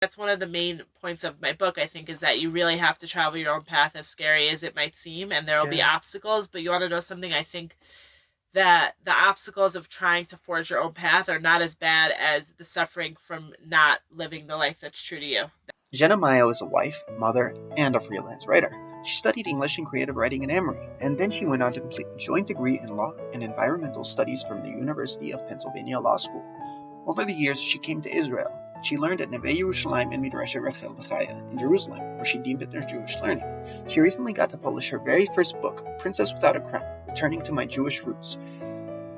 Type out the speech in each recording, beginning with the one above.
That's one of the main points of my book, I think, is that you really have to travel your own path, as scary as it might seem, and there will be obstacles. But you want to know something? I think that the obstacles of trying to forge your own path are not as bad as the suffering from not living the life that's true to you. Jenna Maio is a wife, mother, and a freelance writer. She studied English and creative writing at Emory, and then she went on to complete a joint degree in law and environmental studies from the University of Pennsylvania Law School. Over the years, she came to Israel. She learned at Neve Yerushalayim and Midreshet in Jerusalem, where she deepened her Jewish learning. She recently got to publish her very first book, Princess Without a Crown, Returning to My Jewish Roots,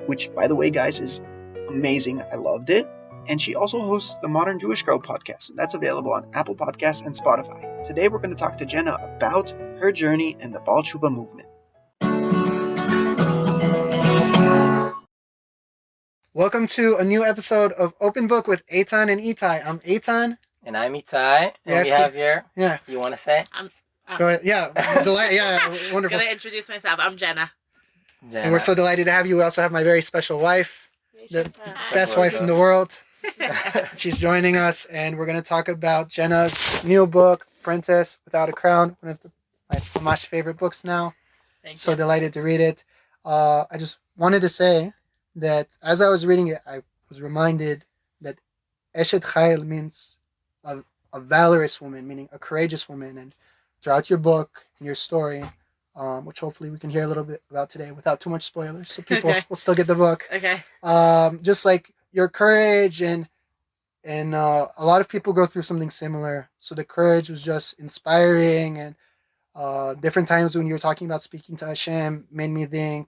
which, by the way, guys, is amazing. I loved it. And she also hosts the Modern Jewish Girl podcast, and that's available on Apple Podcasts and Spotify. Today we're going to talk to Jenna about her journey in the Baal Tshuva movement. Welcome to a new episode of Open Book with Eitan and Itai. I'm Eitan. And I'm Itai. And we have here... Yeah. You want to say? Go ahead. Yeah. Wonderful. I was going to introduce myself. I'm Jenna. And we're so delighted to have you. We also have my very special wife, the best wife in the world. She's joining us, and we're going to talk about Jenna's new book, Princess Without a Crown, one of my Mamash favorite books now. Thank you. Delighted to read it. I just wanted to say that as I was reading it, I was reminded that Eshet Chayil means a valorous woman, meaning a courageous woman. And throughout your book and your story, which hopefully we can hear a little bit about today without too much spoilers, so people will still get the book. Okay. Just like your courage and a lot of people go through something similar. So the courage was just inspiring, and different times when you were talking about speaking to Hashem made me think,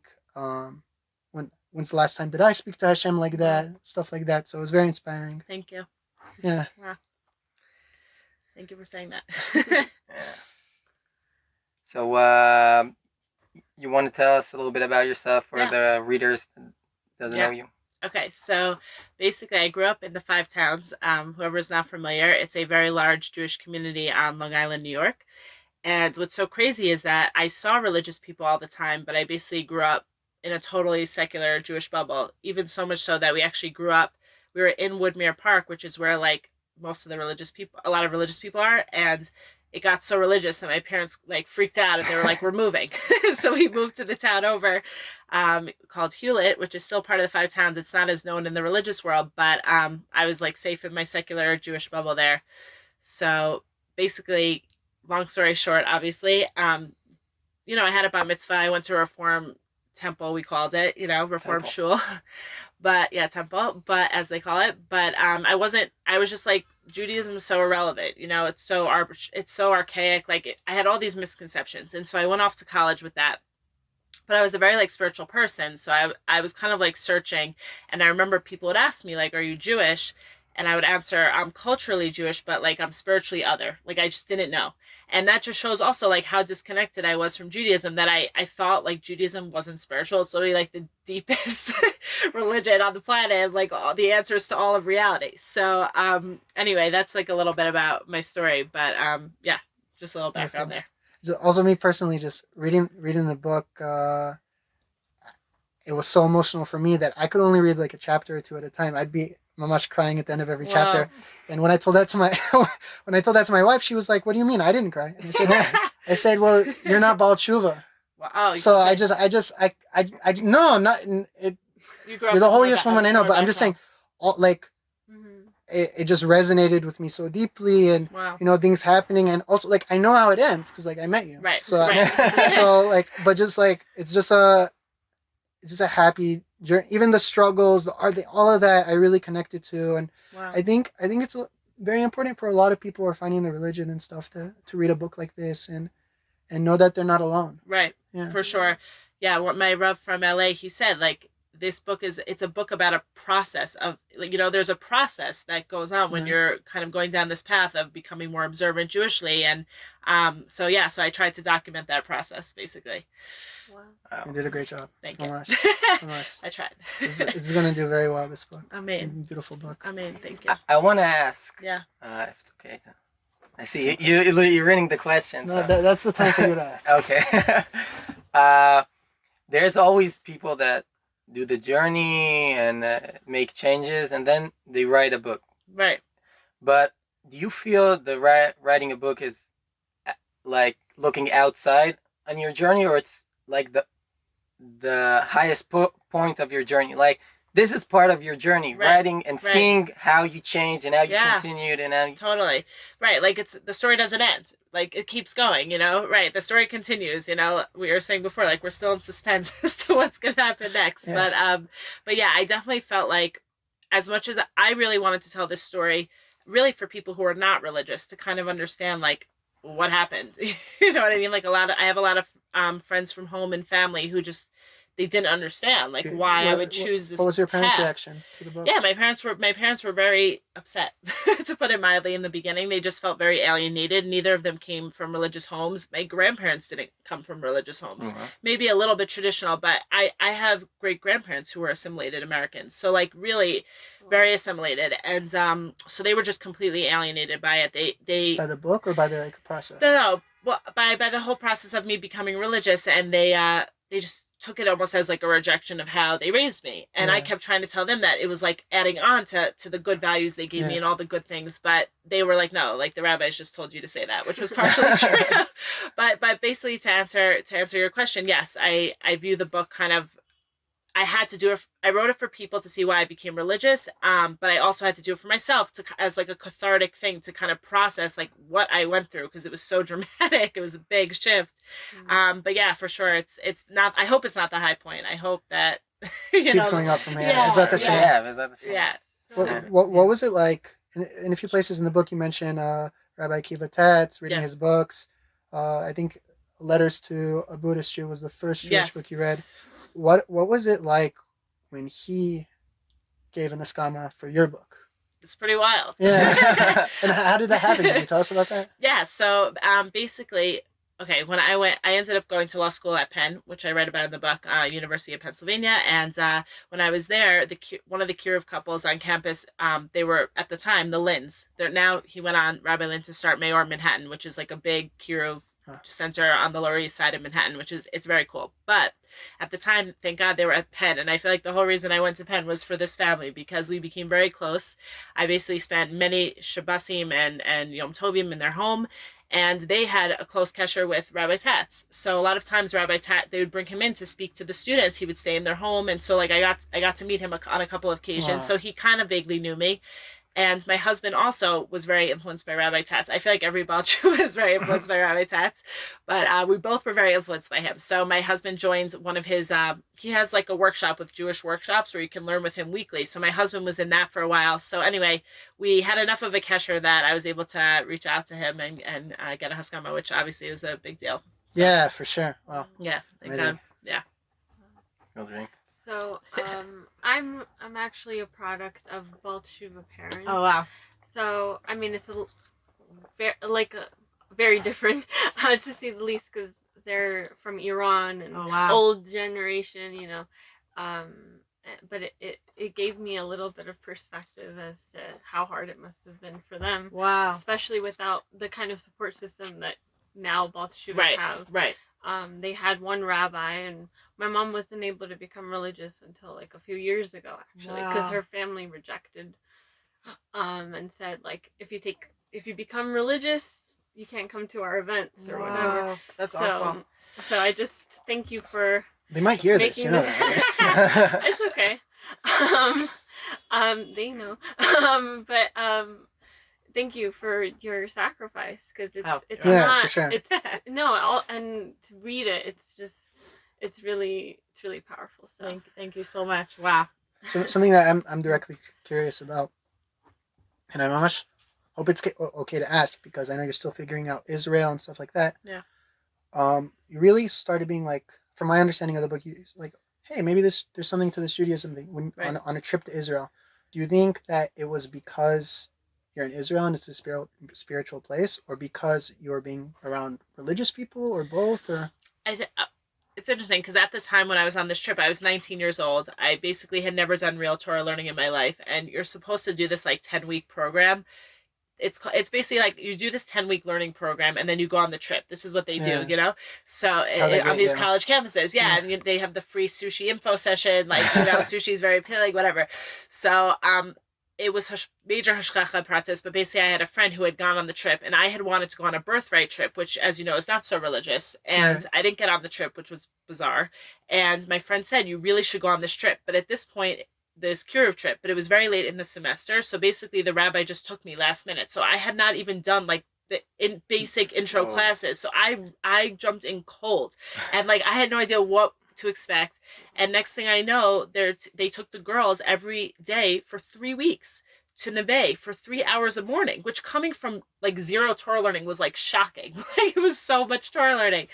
when's the last time did I speak to Hashem like that? Stuff like that. So it was very inspiring. Thank you. Yeah. Wow. Thank you for saying that. Yeah. So you want to tell us a little bit about yourself for the readers that doesn't know you? Okay, so basically I grew up in the Five Towns. Whoever's not familiar, it's a very large Jewish community on Long Island, New York. And what's so crazy is that I saw religious people all the time, but I basically grew up in a totally secular Jewish bubble, even so much so that we were in Woodmere Park, which is where like most of the a lot of religious people are, and it got so religious that my parents like freaked out and they were like, we're moving. So we moved to the town over called Hewlett, which is still part of the Five Towns. It's not as known in the religious world, but I was like safe in my secular Jewish bubble there. So basically, long story short, obviously, I had a bat mitzvah. I went to a Reform temple, we called it, Reform shul. But yeah, temple, but as they call it. But I was just like, Judaism is so irrelevant, it's so archaic. Like I had all these misconceptions, and so I went off to college with that. But I was a very like spiritual person, so I was kind of like searching, and I remember people would ask me like, "Are you Jewish?" And I would answer, "I'm culturally Jewish, but like I'm spiritually other." Like I just didn't know, and that just shows also like how disconnected I was from Judaism. That I thought like Judaism wasn't spiritual. It's literally like the deepest religion on the planet, like all the answers to all of reality. So anyway, that's like a little bit about my story, but yeah, just a little background there. Also, me personally, just reading the book, it was so emotional for me that I could only read like a chapter or two at a time. I'd be mamash crying at the end of every chapter. And when I told that to my wife, she was like, "What do you mean? I didn't cry." And I said, "Well, you're not Baal Tshuva." Wow. So you're the holiest woman I know, but I'm just saying, it just resonated with me so deeply, and things happening, and also like I know how it ends because like I met you, right? So so like, but just like it's just a happy journey. Even the struggles, the art, all of that, I really connected to, and I think it's very important for a lot of people who are finding the religion and stuff to read a book like this and know that they're not alone. Right. Yeah. For sure. Yeah. What my Rav from LA, he said, like, this book it's a book about a process of, like, there's a process that goes on when you're kind of going down this path of becoming more observant Jewishly. And so I tried to document that process basically. Wow. You did a great job. Thank you. I tried. This is going to do very well, this book. Amen. It's a beautiful book. Amen. Thank you. I want to ask. Yeah. If it's okay. I see you're reading the question. No, that's the time for you to ask. Okay. There's always people that do the journey and make changes, and then they write a book. Right. But do you feel the writing a book is like looking outside on your journey, or it's like the highest point of your journey? Like, this is part of your journey, Right, writing and right. seeing how you changed and how you Yeah. continued and how you... Totally. Right. Like, it's the story doesn't end. Like, it keeps going, you know? Right. The story continues, you know. We were saying before, like, we're still in suspense as to what's gonna happen next. Yeah. But yeah, I definitely felt like, as much as I really wanted to tell this story, really for people who are not religious, to kind of understand like what happened. You know what I mean? Like, I have a lot of friends from home and family who just, they didn't understand like why I would choose this What was your parents' path. reaction to the book? Yeah, my parents were very upset, to put it mildly. In the beginning, they just felt very alienated. Neither of them came from religious homes. My grandparents didn't come from religious homes. Mhm. Maybe a little bit traditional, but I have great grandparents who were assimilated Americans, so like really very assimilated, and so they were just completely alienated by it. They By the book or by the like, process? no, well, by the whole process of me becoming religious, and they just took it almost as like a rejection of how they raised me. And I kept trying to tell them that it was like adding on to the good values they gave me and all the good things, but they were like, no, like the rabbis just told you to say that, which was partially true. But basically, to answer your question, yes, I view the book kind of, I had to do it. I wrote it for people to see why I became religious, but I also had to do it for myself as like a cathartic thing to kind of process like what I went through, because it was so dramatic. It was a big shift. But yeah, for sure, it's not. I hope it's not the high point. I hope that keeps going up from here. Yeah, is that the same? Yeah, is that the same? Yeah. What was it like? In a few places in the book, you mentioned Rabbi Kiva Tatz reading his books. I think Letters to a Buddhist Jew was the first Jewish book you read. What was it like when he gave an askama for your book? It's pretty wild. Yeah. And how did that happen? Can you tell us about that? Yeah. So basically, okay, when I ended up going to law school at Penn, which I read about in the book, University of Pennsylvania, and when I was there, one of the Kiruv couples on campus, they were at the time the Linds. Now he went on, Rabbi Lind, to start Mayor Manhattan, which is like a big Kiruv center on the Lower East Side of Manhattan, it's very cool. But at the time, thank God they were at Penn, and I feel like the whole reason I went to Penn was for this family, because we became very close. I basically spent many Shabbosim and Yom Tovim in their home, and they had a close kesher with Rabbi Tatz. So a lot of times Rabbi Tatz, they would bring him in to speak to the students. He would stay in their home, and so like I got to meet him on a couple of occasions. Wow. So he kind of vaguely knew me. And my husband also was very influenced by Rabbi Tatz. I feel like every Baal Jew is very influenced by Rabbi Tatz, but we both were very influenced by him. So my husband joined one of his, he has like a workshop with Jewish workshops where you can learn with him weekly. So my husband was in that for a while. So anyway, we had enough of a kesher that I was able to reach out to him and get a haskama, which obviously was a big deal. So, yeah, for sure. Wow. Yeah. Yeah. So, I'm actually a product of Baal Teshuva parents. Oh wow. So, I mean, it's very different, to say the least, because they're from Iran and old generation, you know. But it gave me a little bit of perspective as to how hard it must have been for them. Wow. Especially without the kind of support system that now Baal Teshuvas have. Right. They had one rabbi, and my mom wasn't able to become religious until like a few years ago, actually, because her family rejected, and said like if you become religious, you can't come to our events or whatever. That's awful. So I just thank you for. They might hear this, you know that. It's okay. They know. But thank you for your sacrifice, because it's not for sure. It's and to read it, it's really powerful. So thank you so much. Wow. So, something that I'm directly curious about, and I hope it's okay to ask, because I know you're still figuring out Israel and stuff like that. Yeah. You really started being like, from my understanding of the book, you like, hey, maybe there's something to this Judaism thing when on a trip to Israel. Do you think that it was because you're in Israel and it's a spiritual place, or because you're being around religious people, or both? Or it's interesting, because at the time when I was on this trip, I was 19 years old. I basically had never done real Torah learning in my life, and you're supposed to do this like 10-week program. It's basically like you do this 10-week learning program, and then you go on the trip. This is what they do, you know. So on these college campuses, and they have the free sushi info session, like, you know, sushi is very appealing, whatever. So it was major hashgacha pratis, but basically I had a friend who had gone on the trip, and I had wanted to go on a birthright trip, which, as you know, is not so religious. And Right. I didn't get on the trip, which was bizarre. And my friend said, you really should go on this trip. But at this point, this Kiruv trip, but it was very late in the semester. So basically, the rabbi just took me last minute. So I had not even done like the basic intro classes. So I jumped in cold, and like I had no idea what to expect. And next thing I know, they took the girls every day for 3 weeks to Neve for 3 hours a morning, which coming from like zero Torah learning was like shocking. Like it was so much Torah learning.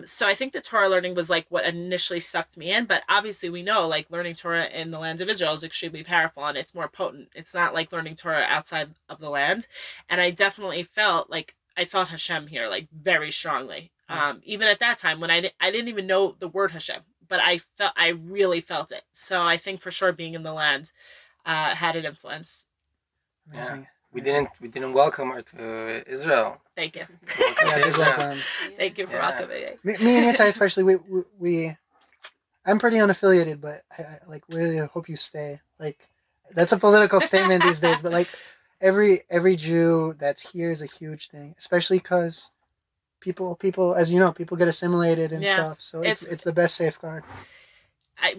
So I think the Torah learning was like what initially sucked me in, but obviously we know like learning Torah in the land of Israel is extremely powerful and it's more potent. It's not like learning Torah outside of the land. And I definitely felt like I felt Hashem here like very strongly. Even at that time when I didn't even know the word Hashem, but I really felt it. So I think for sure being in the land had an influence. Amazing. We didn't welcome her to Israel. Thank you. Yeah, good welcome. Thank you for welcoming me. Me and Itai especially, we I'm pretty unaffiliated, but I like really hope you stay. Like that's a political statement these days, but like every Jew that's here is a huge thing, especially because people as you know, people get assimilated and stuff. So it's the best safeguard.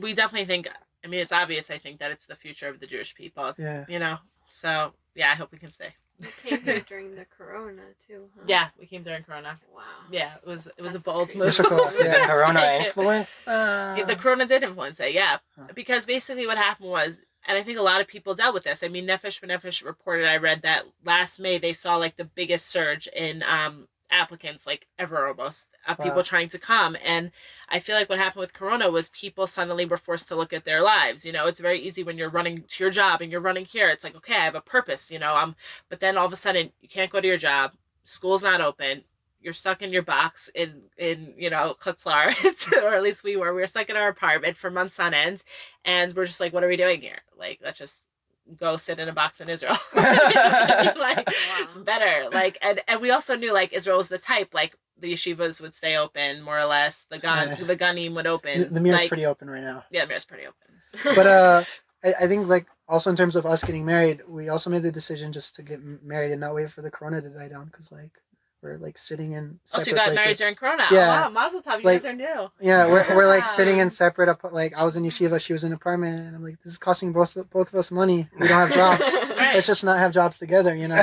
We definitely think. I mean, it's obvious. I think that it's the future of the Jewish people. Yeah. You know. So yeah, I hope we can stay. You came here during the Corona too, huh? Yeah, we came during Corona. Wow. Yeah, it was That's a bold crazy. move. Difficult, Did the Corona influence? The Corona did influence it, yeah. Huh. Because basically what happened was, and I think a lot of people dealt with this. I mean, Nefesh B'Nefesh reported, I read that last May they saw like the biggest surge in applicants like ever almost of people trying to come. And I feel like what happened with Corona was people suddenly were forced to look at their lives. You know, it's very easy when you're running to your job and you're running here. It's like, okay, I have a purpose, you know, but then all of a sudden you can't go to your job. School's not open. You're stuck in your box in you know, Chutzlar, or at least we were stuck in our apartment for months on end. And we're just like, what are we doing here? Like, let's just go sit in a box in Israel. Like, it's better. Like, and we also knew like Israel was the type, like the yeshivas would stay open more or less. The ganim would open. The mir's like, pretty open right now. Yeah, the mir's pretty open. But I think like also in terms of us getting married, we also made the decision just to get married and not wait for the Corona to die down because like we're like sitting in separate so you got places. married during Corona. Yeah. Oh, wow, Mazel Tov, you Like, guys are new. Yeah, we're like sitting in separate like I was in yeshiva, she was in an apartment, and I'm like, this is costing both of us money. We don't have jobs. Right. Let's just not have jobs together, you know.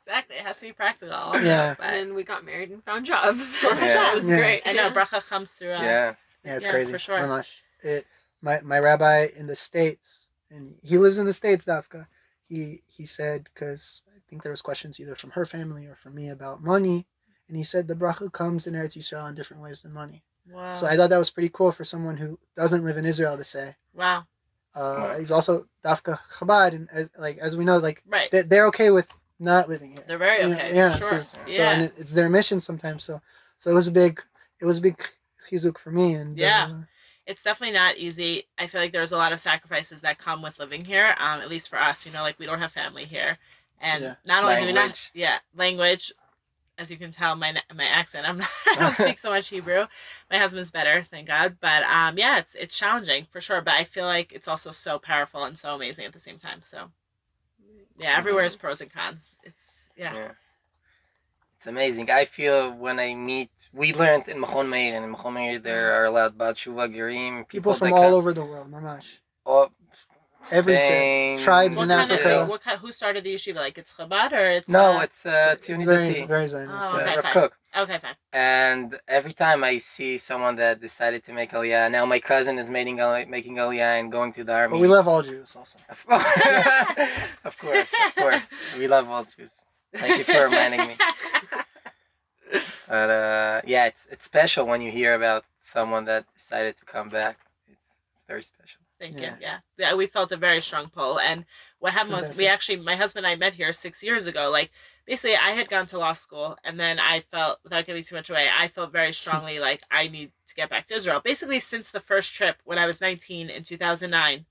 Exactly, it has to be practical. Also, Yeah. but... And then we got married and found jobs. Yeah. It was Yeah. great. I know bracha comes through. Yeah. Yeah, it's Yeah, crazy. for sure. Mamash. My rabbi in the States, and he lives in the States, Dafka. He said, because I think there was questions either from her family or from me about money, and he said the bracha comes in Eretz Yisrael in different ways than money. Wow. So I thought that was pretty cool for someone who doesn't live in Israel to say. Wow. He's also Dafka Chabad, and as we know, like Right. they're okay with not living here. They're very okay. Yeah, For sure. so Yeah. and it's their mission sometimes. So it was a big chizuk for me. And Yeah. It's definitely not easy. I feel like there's a lot of sacrifices that come with living here. At least for us, you know, like we don't have family here, and not only do we not, language. As you can tell, my accent, I don't speak so much Hebrew. My husband's better, thank God. But yeah, it's challenging for sure. But I feel like it's also so powerful and so amazing at the same time. So yeah, everywhere is pros and cons. It's yeah. It's amazing. I feel when I meet, we learned in Machon Meir, and in Machon Meir there are a lot of Batshuva Gerim. People from all over the world, mamash. Every Spain, tribes What in kind Africa. of, who started the yeshiva? Like it's Chabad or it's No, it's It's Tzionit very, Dati. very Zionist. Oh, okay, Rav fine. Kook. Okay, fine. And every time I see someone that decided to make Aliyah, now my cousin is making Aliyah and going to the army. But we love all Jews also. Of course. We love all Jews. Thank you for reminding me. But yeah, it's special when you hear about someone that decided to come back. It's very special. Thank you. Yeah, we felt a very strong pull. And what happened was my husband and I met here 6 years ago. Like, basically, I had gone to law school, and then I felt, without giving too much away, I felt very strongly like I need to get back to Israel. Basically, since the first trip when I was 19 in 2009,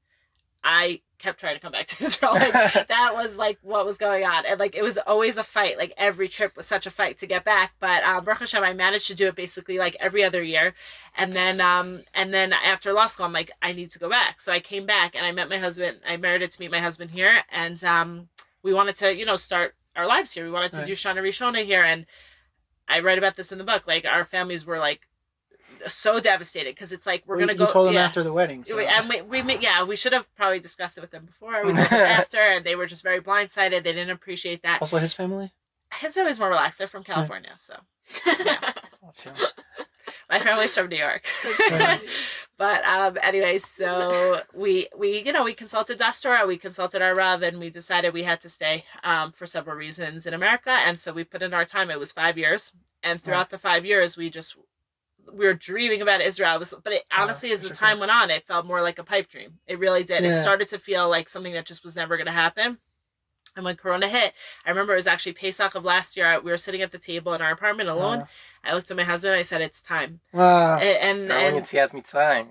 I kept trying to come back to Israel. Like, that was like what was going on, and like it was always a fight. Like every trip was such a fight to get back. But Baruch Hashem, I managed to do it basically like every other year, and then after law school, I'm like, I need to go back. So I came back and I met my husband. I married to meet my husband here, and we wanted to start our lives here. We wanted to do Shana Rishona here, and I write about this in the book. Like our families were like so devastated because it's like we're gonna go. You told them after the wedding, so. And we should have probably discussed it with them before. We told them after, and they were just very blindsided. They didn't appreciate that. Also, his family. His family's more relaxed. They're from California, so. Yeah. My family's from New York. But anyway, so we consulted Das Torah, we consulted our Rav, and we decided we had to stay for several reasons in America, and so we put in our time. It was 5 years, and throughout the 5 years, we were dreaming about Israel. But it, honestly, as the time went on, it felt more like a pipe dream. It really did. It started to feel like something that just was never going to happen. And when Corona hit, I remember it was actually Pesach of last year. We were sitting at the table in our apartment alone. I looked at my husband and I said, "It's time." Wow. And you see at Mitzrayim.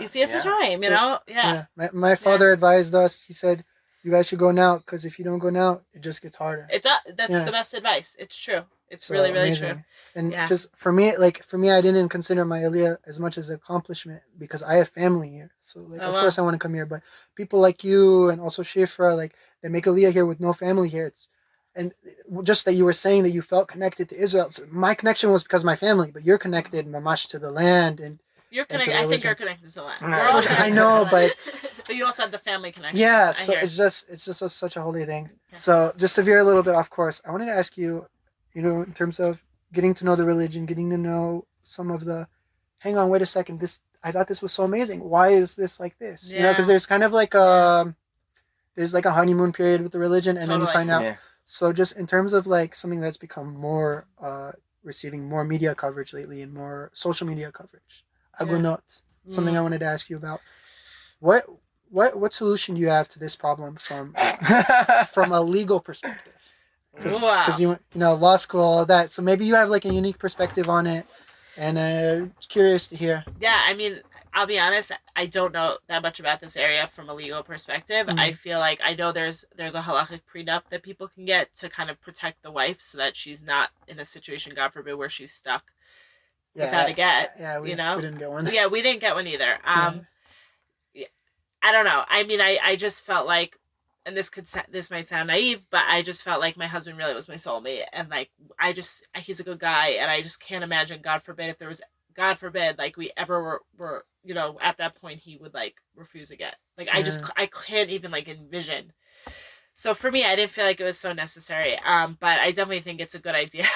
You see, it's Mitzrayim, you know? Yeah. My father advised us. He said, "You guys should go now, because if you don't go now, it just gets harder." That's the best advice. It's true. It's really, really amazing. true. And just for me, I didn't consider my Aliyah as much as an accomplishment because I have family here. So of course I want to come here. But people like you and also Shefra, like they make Aliyah here with no family here. And just that you were saying that you felt connected to Israel. So my connection was because of my family, but you're connected, mamash, to the land and. You're connected. I think you're connected to the land. I know, but you also have the family connection. Yeah, so it's just such a holy thing. Yeah. So just to veer a little bit off course, I wanted to ask you, in terms of getting to know the religion, getting to know some of the. Hang on, wait a second. I thought this was so amazing. Why is this like this? Yeah. Because there's kind of like there's like a honeymoon period with the religion, and then you find out. Yeah. So just in terms of like something that's become more receiving more media coverage lately and more social media coverage. Agunot, something I wanted to ask you about. What solution do you have to this problem from a legal perspective? Because law school, all that. So maybe you have like a unique perspective on it, and curious to hear. Yeah, I mean, I'll be honest. I don't know that much about this area from a legal perspective. Mm-hmm. I feel like I know there's a halachic prenup that people can get to kind of protect the wife so that she's not in a situation, God forbid, where she's stuck. Without a get, we didn't get one. Yeah, we didn't get one either. I don't know. I mean, I just felt like, and this might sound naive, but I just felt like my husband really was my soulmate, and like he's a good guy, and I just can't imagine, God forbid, like we ever were at that point, he would like refuse a get. Like I can't even like envision. So for me, I didn't feel like it was so necessary. But I definitely think it's a good idea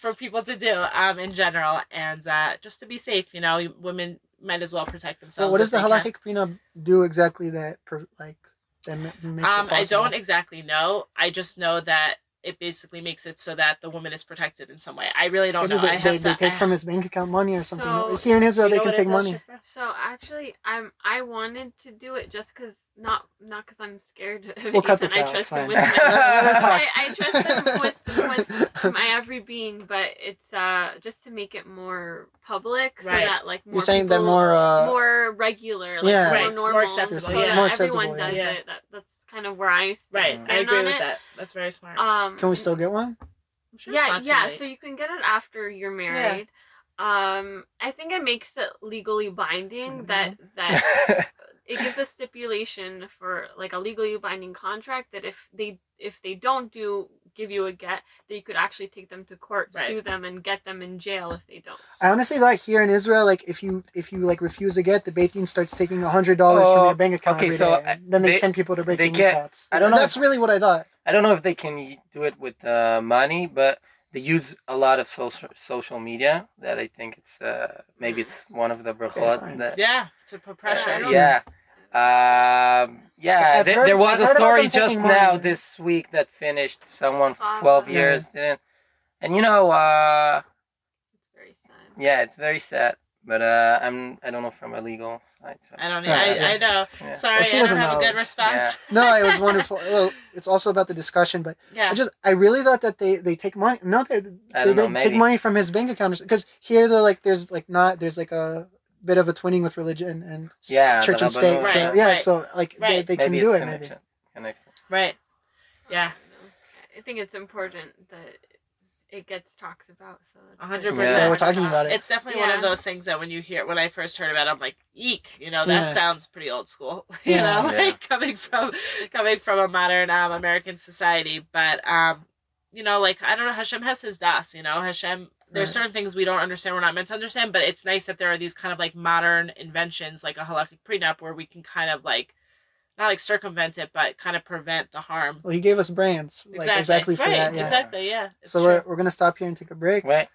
for people to do in general, and just to be safe. Women might as well protect themselves. Well, what does the halachic prenup do exactly that makes it possible? I don't exactly know. I just know that it basically makes it so that the woman is protected in some way. I really don't know. They take from his bank account money or something. So, here in Israel, they can take money. So actually, I wanted to do it just because not because I'm scared of it. We'll cut this out. I trust him with I trust him with my every being, but it's just to make it more public, so that like more. You're saying people, that more regular, like more normal, more acceptable, so that everyone does it. That's kind of where I stand. I agree with that. That's very smart. Can we still get one? Sure, yeah. So you can get it after you're married. Yeah. I think it makes it legally binding that it gives a stipulation for like a legally binding contract that if they don't give you a get, that you could actually take them to court, sue them, and get them in jail if they don't. I honestly like here in Israel, like if you like refuse a get, the Beit Din starts taking $100 from your bank account every day. Then they send people to break the kneecaps. I don't know. That's really what I thought. I don't know if they can do it with money, but they use a lot of social media. That I think it's maybe it's one of the brachot. To put pressure. There was a story just now this week that finished. Someone 12 years didn't, and it's very sad. Yeah, it's very sad. But I don't know from a legal side. So. I don't know. I know. Yeah. Sorry, I don't have a good response. Yeah. No, it was wonderful. Well, it's also about the discussion, but I really thought that they take money. No, they take money from his bank account, because here they're like there's like bit of a twinning with religion and Yeah, church the and state. Rabbanut, So Right, yeah, right, so like right, they can maybe do it's it maybe. connection. right. Yeah, I think it's important that it gets talked about. So that's good. 100%. So Yeah. we're talking about it. It's definitely one of Yeah. those things that when I first heard about it, I'm like, eek, that Yeah. sounds pretty old school, Yeah. like Yeah. coming from a modern American society. But like I don't know, Hashem has his das, Hashem. There's Right. certain things we don't understand, we're not meant to understand, but it's nice that there are these kind of like modern inventions, like a halakhic prenup, where we can kind of like not like circumvent it, but kind of prevent the harm. Well, he gave us brains, like exactly for right, that. Yeah. exactly, yeah. It's So true. we're gonna stop here and take a break. Wait,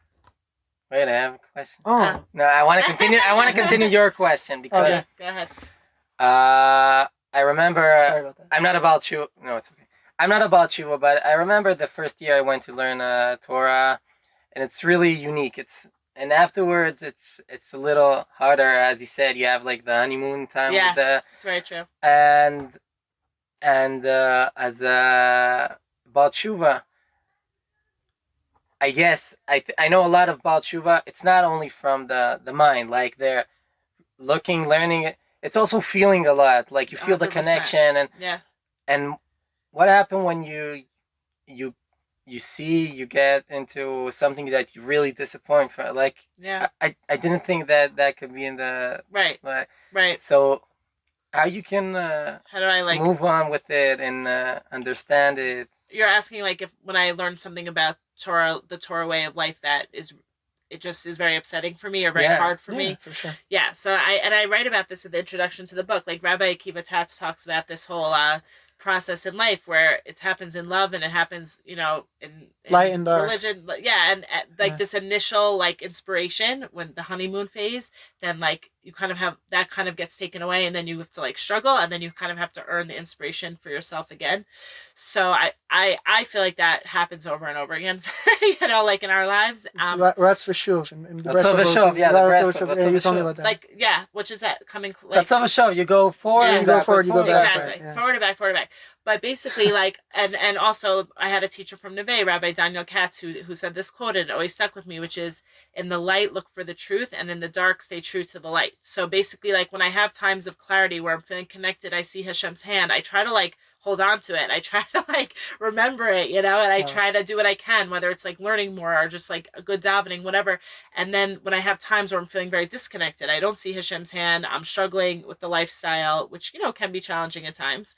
I have a question. Oh, No, I want to continue. I want to continue your question because Okay. Go ahead. I remember. sorry about that. I'm not about you. No, it's okay. I'm not about you, but I remember the first year I went to learn Torah, and it's really unique. And afterwards it's a little harder, as he said. You have like the honeymoon time Yes, with the it's very true. and as a Baal Tshuva, I guess I know a lot of Baal Tshuva. It's not only from the mind, like they're looking, learning it. It's also feeling a lot. Like you feel the 100%. connection Yes. and what happened when you you get into something that you really disappoint for. Like Yeah. I didn't think that could be in the Right. like Right. so how you can How do I like move on with it and understand it. You're asking like if when I learned something about Torah, the Torah way of life it just is very upsetting for me or very Yeah. hard for Yeah, me. for sure. Yeah, so I write about this in the introduction to the book. Like Rabbi Akiva Tatz talks about this whole process in life where it happens in love and it happens, in Light and dark. religion. Yeah, and like Yeah. this initial like inspiration when the honeymoon phase, then like you kind of have that kind of gets taken away, and then you have to like struggle, and then you kind of have to earn the inspiration for yourself again. So I feel like that happens over and over again, like in our lives. Rats for shuv in the That's over shov, yeah, the breast of- yeah, that's you over told me shov. about that. Like yeah, which is that coming like That's over show. You go forward. Yeah. and You go back, forward, you go back. exactly Right, yeah. forward and back, forward and back. But basically, like, and also, I had a teacher from Neve, Rabbi Daniel Katz, who said this quote, and it always stuck with me, which is, "In the light, look for the truth, and in the dark, stay true to the light." So basically, like when I have times of clarity where I'm feeling connected, I see Hashem's hand. I try to like hold on to it. I try to like remember it, and I Wow. try to do what I can, whether it's like learning more or just like a good davening, whatever. And then when I have times where I'm feeling very disconnected, I don't see Hashem's hand. I'm struggling with the lifestyle, which can be challenging at times.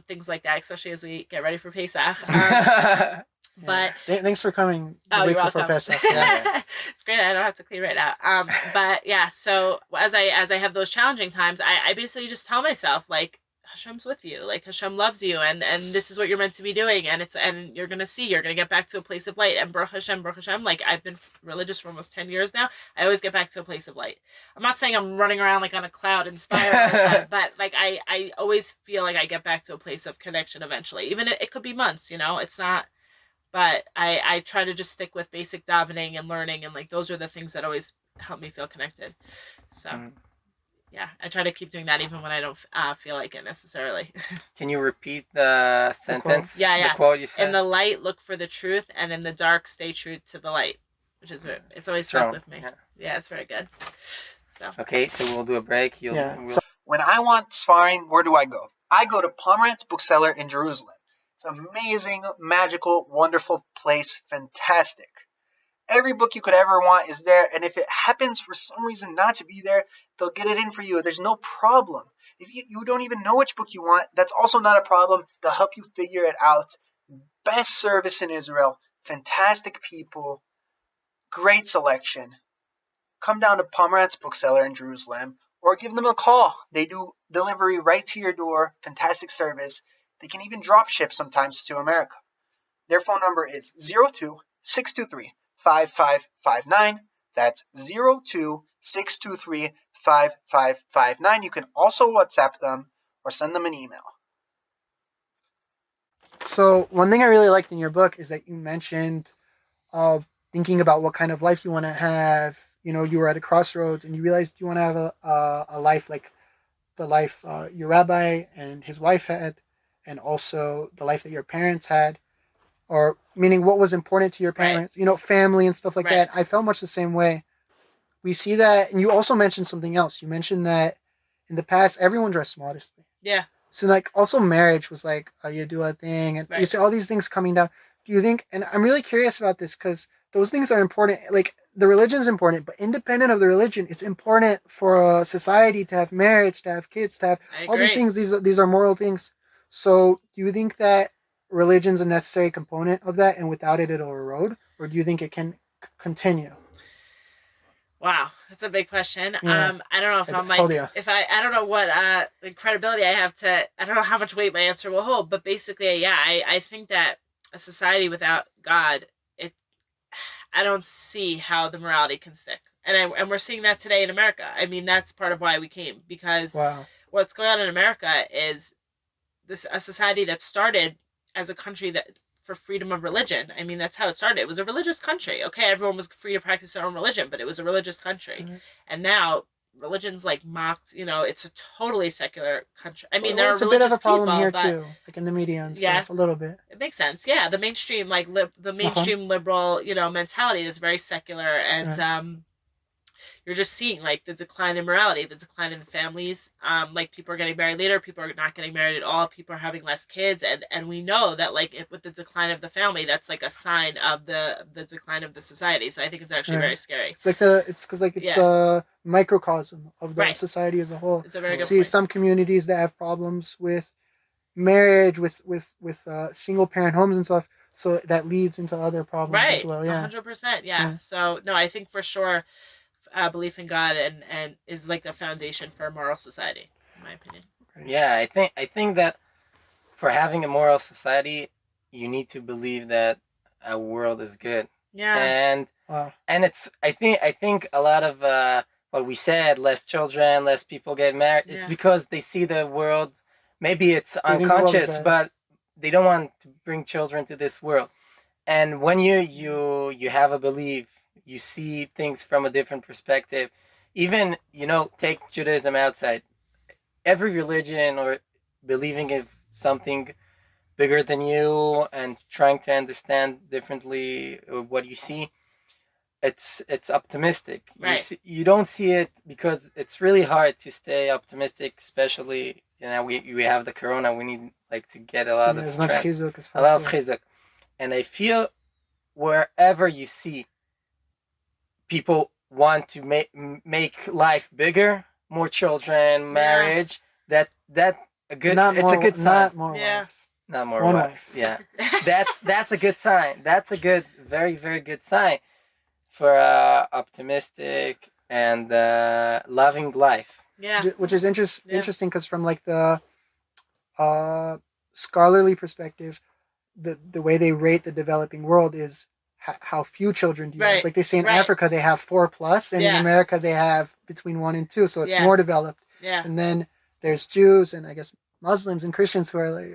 Things like that, especially as we get ready for Pesach. Yeah. But Thanks for coming the oh, week you're before welcome. Pesach. Yeah. It's great. I don't have to clean right now. But yeah, so as I have those challenging times, I basically just tell myself like Hashem's with you, like Hashem loves you, and this is what you're meant to be doing, and you're gonna get back to a place of light. And Baruch Hashem, like I've been religious for almost 10 years now. I always get back to a place of light. I'm not saying I'm running around like on a cloud inspired all the time, but like I always feel like I get back to a place of connection eventually. Even it could be months, it's not. But I try to just stick with basic davening and learning, and like those are the things that always help me feel connected. So yeah, I try to keep doing that even when I don't feel like it necessarily. Can you repeat the sentence? Yeah. The quote you said. In the light, look for the truth, and in the dark, stay true to the light. Which is it's always stuck with me. Yeah, it's very good. So okay, so we'll do a break. When I want sparring, where do I go? I go to Pomerantz Bookseller in Jerusalem. It's an amazing, magical, wonderful place. Fantastic. Every book you could ever want is there, and if it happens for some reason not to be there, they'll get it in for you. There's no problem. If you don't even know which book you want, that's also not a problem. They'll help you figure it out. Best service in Israel. Fantastic people. Great selection. Come down to Pomerantz Bookseller in Jerusalem, or give them a call. They do delivery right to your door. Fantastic service. They can even drop ship sometimes to America. Their phone number is 02-623-5559. That's 02-623-5559. You can also WhatsApp them or send them an email. So one thing I really liked in your book is that you mentioned thinking about what kind of life you want to have. You were at a crossroads and you realized you want to have a life like the life your rabbi and his wife had, and also the life that your parents had, or meaning what was important to your parents, family and stuff like that. I felt much the same way. we see that, and you also mentioned something else. You mentioned that in the past, everyone dressed modestly. Yeah. So like also marriage was like you do a thing, and you Right. see all these things coming down. Do you think? And I'm really curious about this because those things are important. Like the religion is important, but independent of the religion, it's important for a society to have marriage, to have kids, to have I all these agree. things. These are moral things. So do you think that religion's a necessary component of that, and without it, it'll erode, or do you think it can continue? Wow, that's a big question. Yeah, I don't know if I I'm told like you. if I don't know what the credibility I have to. I don't know how much weight my answer will hold, but basically, yeah, I think that a society without God, it I don't see how the morality can stick. And we're seeing that today in America. I mean, that's part of why we came, because Wow. what's going on in America is this a society that started as a country that for freedom of religion. I mean, that's how it started. It was a religious country. Okay, everyone was free to practice their own religion, but it was a religious country. Right. And now religion's like mocked. It's a totally secular country. I mean, Well, there are it's a bit of religious a problem people, here but too, like in the media and yeah, stuff, a little bit. it makes sense. Yeah, the mainstream the Uh-huh. mainstream liberal mentality is very secular, and Right. you're just seeing like the decline in morality, the decline in the families. Like people are getting married later, people are not getting married at all, people are having less kids, and we know that like with the decline of the family, that's like a sign of the decline of the society. So I think it's actually very Right. scary. It's because like it's Yeah, the microcosm of the right. society as a whole. It's a very good See point. some communities that have problems with marriage, with single parent homes and stuff. So that leads into other problems as Right, well. a Yeah. 100%. Yeah. Yeah. So no, I think for sure, belief in God and is like the foundation for a moral society, in my opinion. Right. Yeah, I think that for having a moral society, you need to believe that our world is good, Yeah. and Wow. I think a lot of what we said, less children, less people get married. It's Yeah. because they see the world. Maybe it's They think the world is unconscious, bad. but they don't want to bring children to this world. And when you have a belief, you see things from a different perspective. Even take Judaism outside. Every religion or believing in something bigger than you and trying to understand differently what you see, it's optimistic. Right. You don't see it because it's really hard to stay optimistic, especially we have the corona. We need like to get a lot of As much strength, chizuk as a lot of possible. chizuk. And I feel wherever you see people want to make life bigger, more children, marriage, that a good Not it's a more. good sign. Not more Yeah. wives. Not more One wives. wife. Yeah. That's a good sign. That's a good, very very good sign for optimistic and loving life. Yeah. Which is Yeah. interesting because from like the uh, scholarly perspective, the way they rate the developing world is how few children do you have. Right. Like they say in Right. Africa they have 4+, and in Yeah. America they have between 1 and 2, so it's Yeah. more developed. Yeah. And then there's Jews and I guess Muslims and Christians who are like,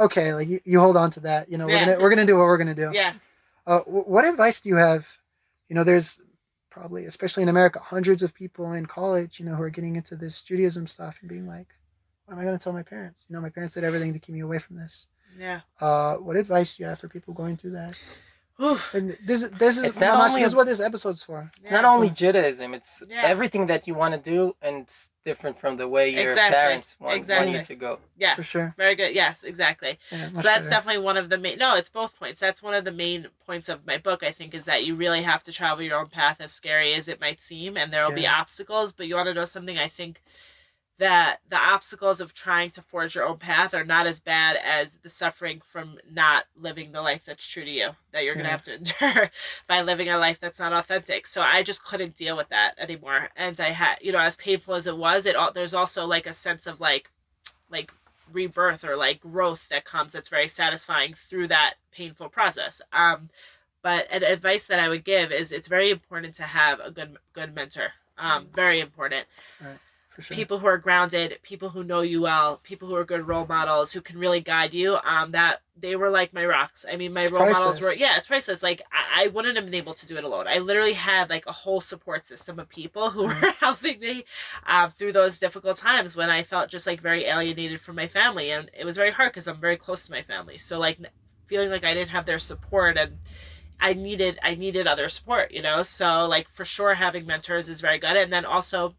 okay, like you hold on to that. You know, Yeah. we're gonna do what we're gonna do. Yeah. What advice do you have? You know, there's probably, especially in America, hundreds of people in college, who are getting into this Judaism stuff and being like, what am I going to tell my parents? My parents did everything to keep me away from this. Yeah. What advice do you have for people going through that? Oof. And this is It's not Mamash, only this is what this episode's for. it's not only Judaism. It's Yeah. everything that you want to do, and it's different from the way your Exactly. parents want Exactly. you to go. Yes. For sure. Very good. Yes, exactly. Yeah, So much that's better. definitely one of the main. No, it's both points. That's one of the main points of my book. I think is that you really have to travel your own path, as scary as it might seem, and there will be Yeah. obstacles. But you want to know something? I think that the obstacles of trying to forge your own path are not as bad as the suffering from not living the life that's true to you, that you're gonna Yeah. have to endure by living a life that's not authentic. So I just couldn't deal with that anymore, and I had, as painful as it was, there's also like a sense of like rebirth or like growth that comes, that's very satisfying through that painful process. But an advice that I would give is it's very important to have a good mentor. Very important. Right. For sure. People who are grounded, people who know you well, people who are good role models, who can really guide you. That they were like my rocks. I mean, my It's role models priceless. were, it's priceless. Like I wouldn't have been able to do it alone. I literally had like a whole support system of people who were helping me through those difficult times when I felt just like very alienated from my family, and it was very hard because I'm very close to my family. So like feeling like I didn't have their support, and I needed other support, so like for sure having mentors is very good, and then also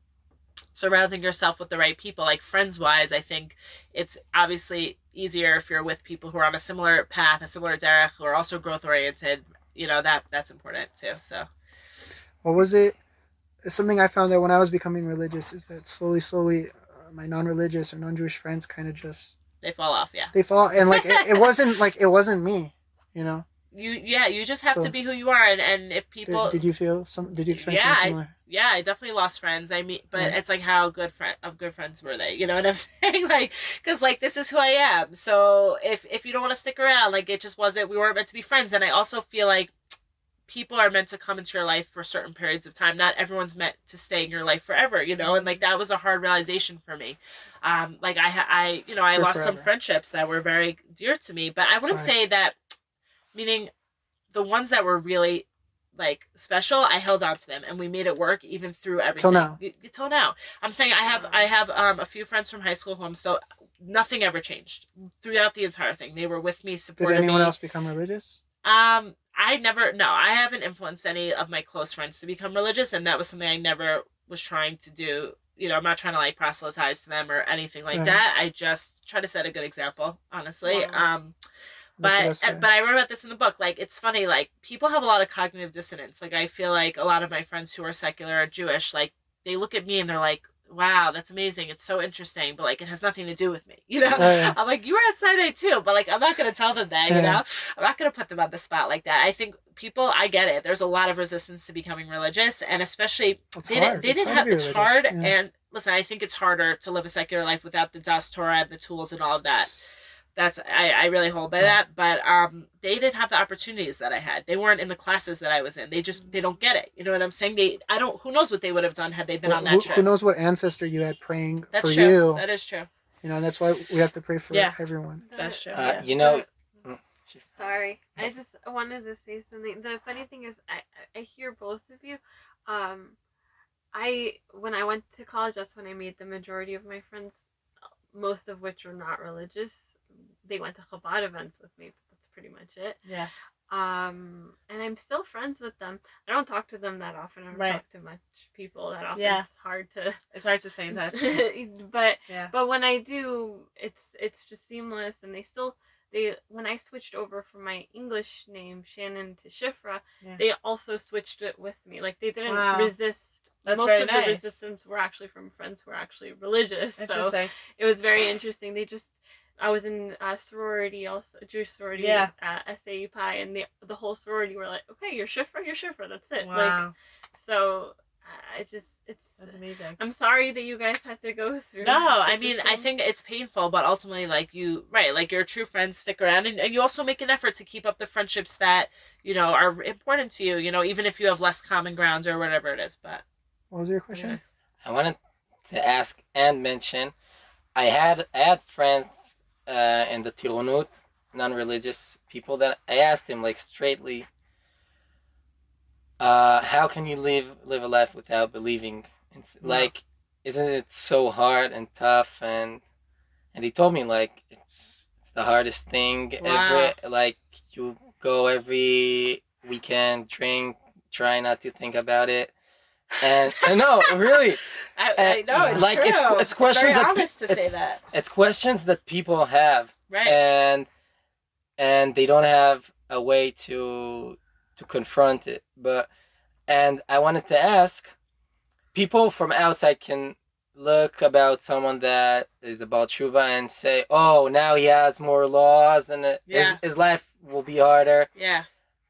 surrounding yourself with the right people, like friends wise. I think it's obviously easier if you're with people who are on a similar path, a similar derech, who are also growth oriented. That's important too. So What was it? Something I found that when I was becoming religious is that slowly, my non-religious or non-Jewish friends kind of just they fall off. Yeah. they fall, and like it wasn't me, you know. You just have to So be who you are, and if people, did you feel some? Did you experience yeah, something similar? I definitely lost friends. I mean, but Right. it's like how good friends were they? You know what I'm saying? Like, because like this is who I am. So if you don't want to stick around, like it just wasn't. We weren't meant to be friends. And I also feel like people are meant to come into your life for certain periods of time. Not everyone's meant to stay in your life forever. And like that was a hard realization for me. Like I For lost some forever. friendships that were very dear to me, but I wouldn't Sorry. say that. Meaning the ones that were really like special, I held on to them and we made it work even through Till everything. now. Till now. I'm saying I have a few friends from high school who I'm still, nothing ever changed throughout the entire thing. They were with me, Did supported anyone me. else become religious? I never, no, I haven't influenced any of my close friends to become religious, and that was something I never was trying to do. I'm not trying to like proselytize to them or anything like Right. that. I just try to set a good example, honestly. Wow. That's the But best way. but I wrote about this in the book. Like it's funny, like people have a lot of cognitive dissonance. Like I feel like a lot of my friends who are secular or Jewish, like they look at me and they're like, "Wow, that's amazing. It's so interesting." But like it has nothing to do with me. Yeah. I'm like, "You were at Sinai too," but like I'm not gonna tell them that. Yeah. I'm not gonna put them on the spot like that. I think people, I get it. There's a lot of resistance to becoming religious, and especially It's they didn't hard. they It's didn't hard to have. be It's religious. hard, Yeah. and listen, I think it's harder to live a secular life without the Das Torah and the tools and all of that. I really hold by Yeah. that. But they didn't have the opportunities that I had. They weren't in the classes that I was in. They don't get it. You know what I'm saying? I don't, who knows what they would have done had they been on that Who trip. knows what ancestor you had praying for That's true. you? That is true. That's why we have to pray for Yeah. everyone. That's true. Uh, Yeah. you know, Sorry, I just wanted to say something. The funny thing is, I hear both of you. When I went to college, that's when I made the majority of my friends, most of which were not religious. They went to Chabad events with me, but that's pretty much it. Yeah. And I'm still friends with them. I don't talk to them that often. I don't Right. talk to much people that often. Yeah. It's hard to. It's hard to stay in touch. but Yeah. but when I do, it's just seamless, and when I switched over from my English name Shannon to Shefra, Yeah. they also switched it with me. Like they didn't Wow. resist. That's Most very of nice. the resistance were actually from friends who were actually religious. So Interesting. it was very interesting. I was in a sorority, also a Jewish sorority, Yeah. Itai, and the whole sorority were like, okay, you're Shefra, that's it. Wow. Like, so That's amazing. I'm sorry that you guys had to go through. No, such I a mean, I thing. think it's painful, but ultimately, like like your true friends stick around, and you also make an effort to keep up the friendships that, are important to you, even if you have less common grounds or whatever it is. But What was your question? anyway. I wanted to ask and mention, I had friends in the Tirunut, non-religious people, that I asked him like straightly, how can you live a life without believing? Like, isn't it so hard and tough? And he told me like it's the hardest thing Wow. ever. Like you go every weekend, drink, try not to think about it. And no, really, I know it's like true. it's questions very that honest to say that. it's questions that people have, Right. and they don't have a way to confront it. And I wanted to ask, people from outside can look about someone that is about tshuva and say, oh, now he has more laws and Yeah. his life will be harder. Yeah.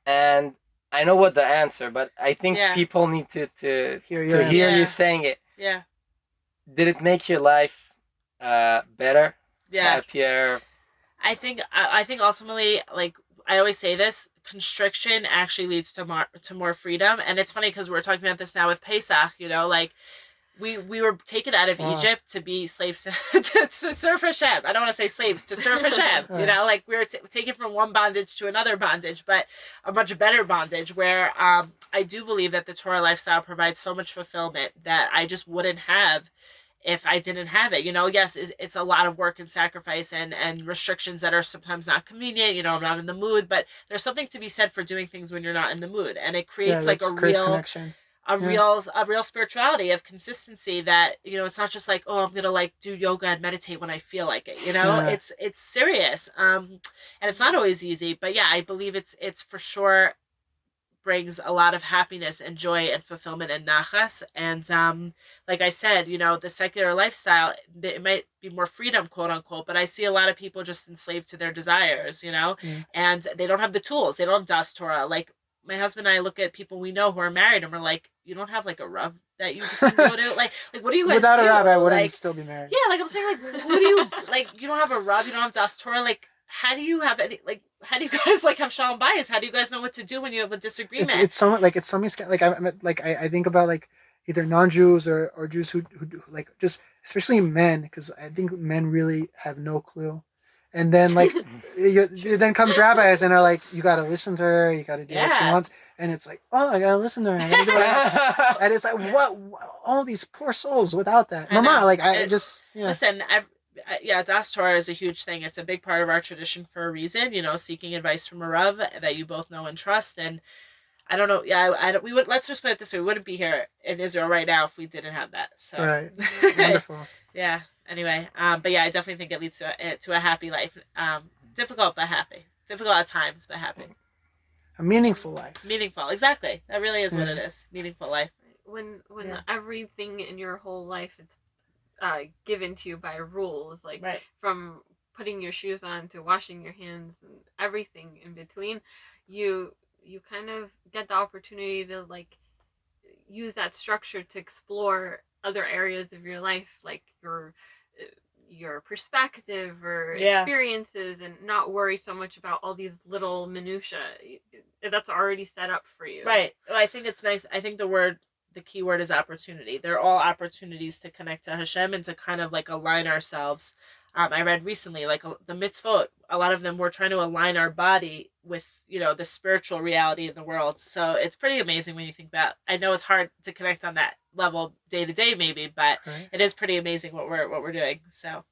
And I know what the answer, but I think Yeah. people need to Hear to your hear answer. you saying it. Yeah. Did it make your life better, Yeah. happier? I think ultimately, like I always say this, constriction actually leads to more freedom. And it's funny because we're talking about this now with Pesach, like we were taken out of Wow. Egypt to be slaves to serve Hashem. I don't want to say slaves, to serve Hashem. Right. Like we were taken from one bondage to another bondage, but a much better bondage where I do believe that the Torah lifestyle provides so much fulfillment that I just wouldn't have if I didn't have it. Yes, it's a lot of work and sacrifice and restrictions that are sometimes not convenient. I'm not in the mood, but there's something to be said for doing things when you're not in the mood, and it Yeah, creates like that's creates connection. Yeah. a real spirituality of consistency that it's not just like, oh, I'm gonna like do yoga and meditate when I feel like it. Yeah. It's serious, and it's not always easy, but yeah, I believe it's for sure brings a lot of happiness and joy and fulfillment and nachas. And like I said, the secular lifestyle, it might be more freedom, quote unquote, but I see a lot of people just enslaved to their desires, Yeah. and they don't have the tools. They don't have das Torah. Like my husband and I look at people we know who are married, and we're like, you don't have like a Rav that you can go to, like what do you guys Without do? a Rav, I wouldn't like, still be married. yeah, like I'm saying, like what do you like? You don't have a Rav, you don't have das Torah, like. How do you have any like? How do you guys like have shalom bias? How do you guys know what to do when you have a disagreement? It's so like it's so like I think about like either non-Jews or Jews who do, like just especially men, because I think men really have no clue. And then like then comes rabbis and are like, you got to listen to her, you got to do what she Yeah. wants, and it's like, oh, I got to listen to her, I got to do what and it's like what all these poor souls without that. I Mama, know. like I just Listen, yeah, das Torah is a huge thing. It's a big part of our tradition for a reason. Seeking advice from a Rav that you both know and trust. And I don't know. Yeah, I don't. We would let's just put it this way: we wouldn't be here in Israel right now if we didn't have that. So right, wonderful. Yeah. Anyway, but yeah, I definitely think it leads to a happy life. Difficult but happy. Difficult at times but happy. A meaningful life. Meaningful, exactly. That really is what it is. Meaningful life. When everything in your whole life is given to you by rules, like right. From putting your shoes on to washing your hands and everything in between, you kind of get the opportunity to like use that structure to explore other areas of your life, like your perspective or experiences, and not worry so much about all these little minutia that's already set up for you. Right. Well, I think it's nice. I think the key word is opportunity. They're all opportunities to connect to Hashem and to kind of like align ourselves. I read recently, like the mitzvot, a lot of them we're trying to align our body with, the spiritual reality in the world. So it's pretty amazing when you think about. I know it's hard to connect on that level day to day, maybe, but it is pretty amazing what we're doing. So.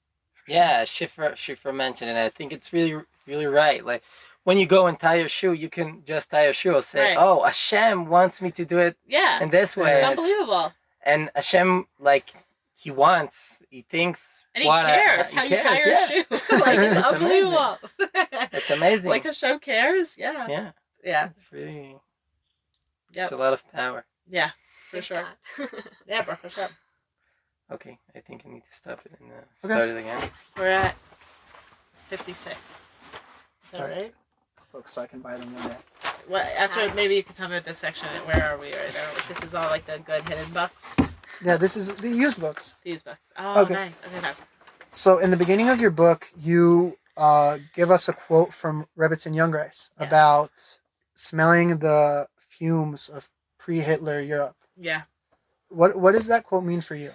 Yeah, Shefra mentioned it. I think it's really, really right. Like when you go and tie your shoe, you can just tie your shoe or say, right. "Oh, Hashem wants me to do it in this way." It's unbelievable. And Hashem, like, he thinks, and he cares how you tie your shoe. Like it's unbelievable. It's amazing. Like Hashem cares. Yeah. Yeah. Yeah. It's really. Yeah. It's a lot of power. Yeah, for sure. Yeah, Baruch Hashem. Okay, I think I need to stop it and start it again. We're at 56. Is that right? Books so I can buy them one day. What after maybe you can tell me what this section. Where are we right now? This is all like the good hidden books. Yeah, this is the used books. These books. Oh, okay. Nice. Okay. So in the beginning of your book, you give us a quote from Rebbetzin Youngreis about smelling the fumes of pre-Hitler Europe. Yeah. What does that quote mean for you?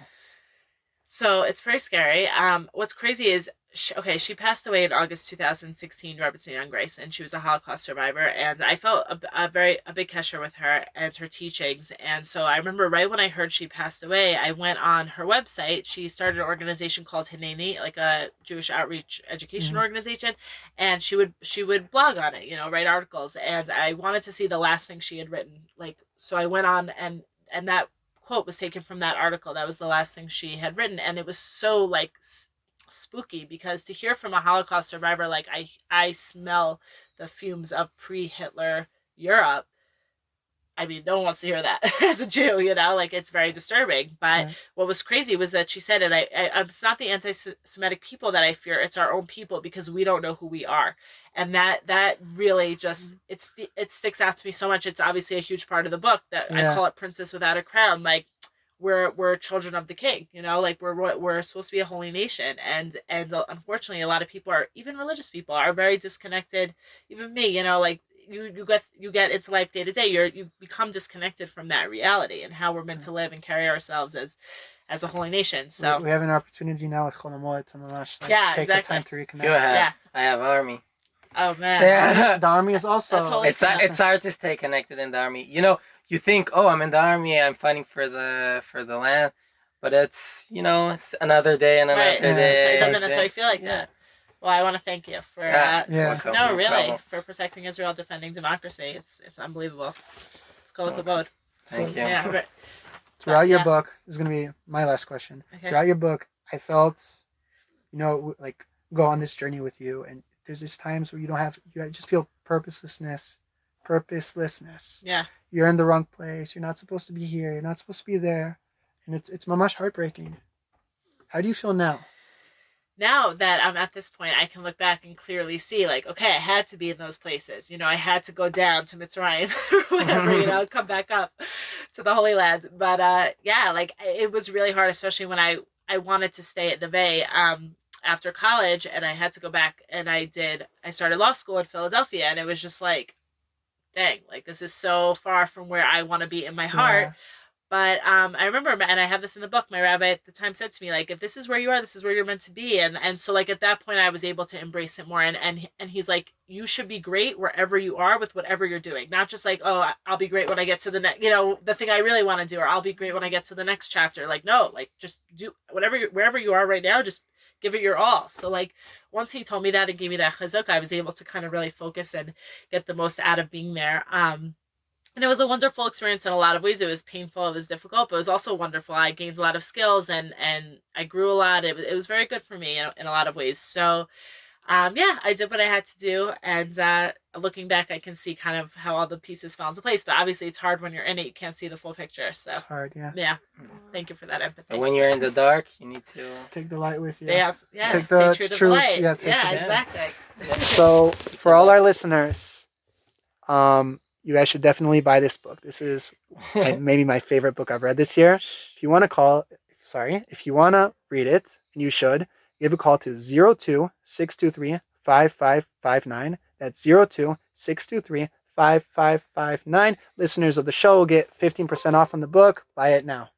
So it's pretty scary. What's crazy is, she passed away in August 2016, Rebbetzin Youngreis, and she was a Holocaust survivor. And I felt a big kesher with her and her teachings. And so I remember right when I heard she passed away, I went on her website. She started an organization called Hineni, like a Jewish outreach education organization, and she would blog on it, write articles. And I wanted to see the last thing she had written. So I went on and that quote was taken from that article. That was the last thing she had written, and it was so like spooky because to hear from a Holocaust survivor like I smell the fumes of pre-Hitler Europe. I mean, no one wants to hear that as a Jew, like it's very disturbing. But what was crazy was that she said, and it's not the anti-Semitic people that I fear, it's our own people because we don't know who we are. And that really just, it sticks out to me so much. It's obviously a huge part of the book that I call it Princess Without a Crown. Like we're children of the King, like we're supposed to be a holy nation. And unfortunately, a lot of people even religious people are very disconnected. Even me, like, you get into life day to day. You become disconnected from that reality and how we're meant to live and carry ourselves as a holy nation. So we have an opportunity now with Chol Hamoed to take the time to reconnect. I have army. Oh man, yeah. The army is also it's hard to stay connected in the army. You think, oh, I'm in the army, I'm fighting for the land, But it's it's another day and another Right. Yeah, day. So it it's doesn't hard. necessarily feel like Yeah. that. Well, I want to thank you for Yeah. Yeah. Welcome. no, No really, problem. for protecting Israel, defending democracy. It's unbelievable. It's called Welcome. Kabod. So Thank you. Yeah, but throughout your yeah. book, this is gonna be my last question. Okay. Throughout your book, I felt, like go on this journey with you, and there's these times where you just feel purposelessness. Yeah. You're in the wrong place. You're not supposed to be here. You're not supposed to be there, and it's mamash heartbreaking. How do you feel now? Now that I'm at this point, I can look back and clearly see, like, okay, I had to be in those places. I had to go down to Mitzrayim or whatever, come back up to the Holy Land. But yeah, like it was really hard, especially when I wanted to stay at Neve after college, and I had to go back, and I started law school in Philadelphia, and it was just like, dang, like this is so far from where I want to be in my heart. Yeah. But I remember, and I have this in the book, my rabbi at the time said to me, like, if this is where you are, this is where you're meant to be. And so, like, at that point, I was able to embrace it more. And he's like, you should be great wherever you are with whatever you're doing. Not just like, oh, I'll be great when I get to the next, the thing I really want to do, or I'll be great when I get to the next chapter. Like, no, like, just do wherever you are right now, just give it your all. So, like, once he told me that and gave me that chazuk, I was able to kind of really focus and get the most out of being there. And it was a wonderful experience in a lot of ways. It was painful, it was difficult, but it was also wonderful. I gained a lot of skills, and I grew a lot. It was very good for me in a lot of ways. So yeah, I did what I had to do, and looking back, I can see kind of how all the pieces fell into place. But obviously, it's hard when you're in it; you can't see the full picture. So It's hard. Yeah. yeah, thank you for that empathy. But when you're in the dark, you need to. Take the light with you. Stay out, yeah, Take stay the true to the truth. light. Yeah, stay Yeah, true to the- exactly. So for all our listeners, you guys should definitely buy this book. This is maybe my favorite book I've read this year. If you want to read it, and you should, give a call to 02-623-5559. That's 02-623-5559. Listeners of the show will get 15% off on the book. Buy it now.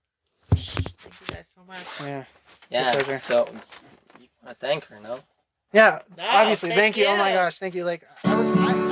Thank you guys so much. Yeah. Yeah. pleasure. So you want to thank her, no? Yeah. No, Obviously. Thank you. Oh my you. gosh. Thank you. Like I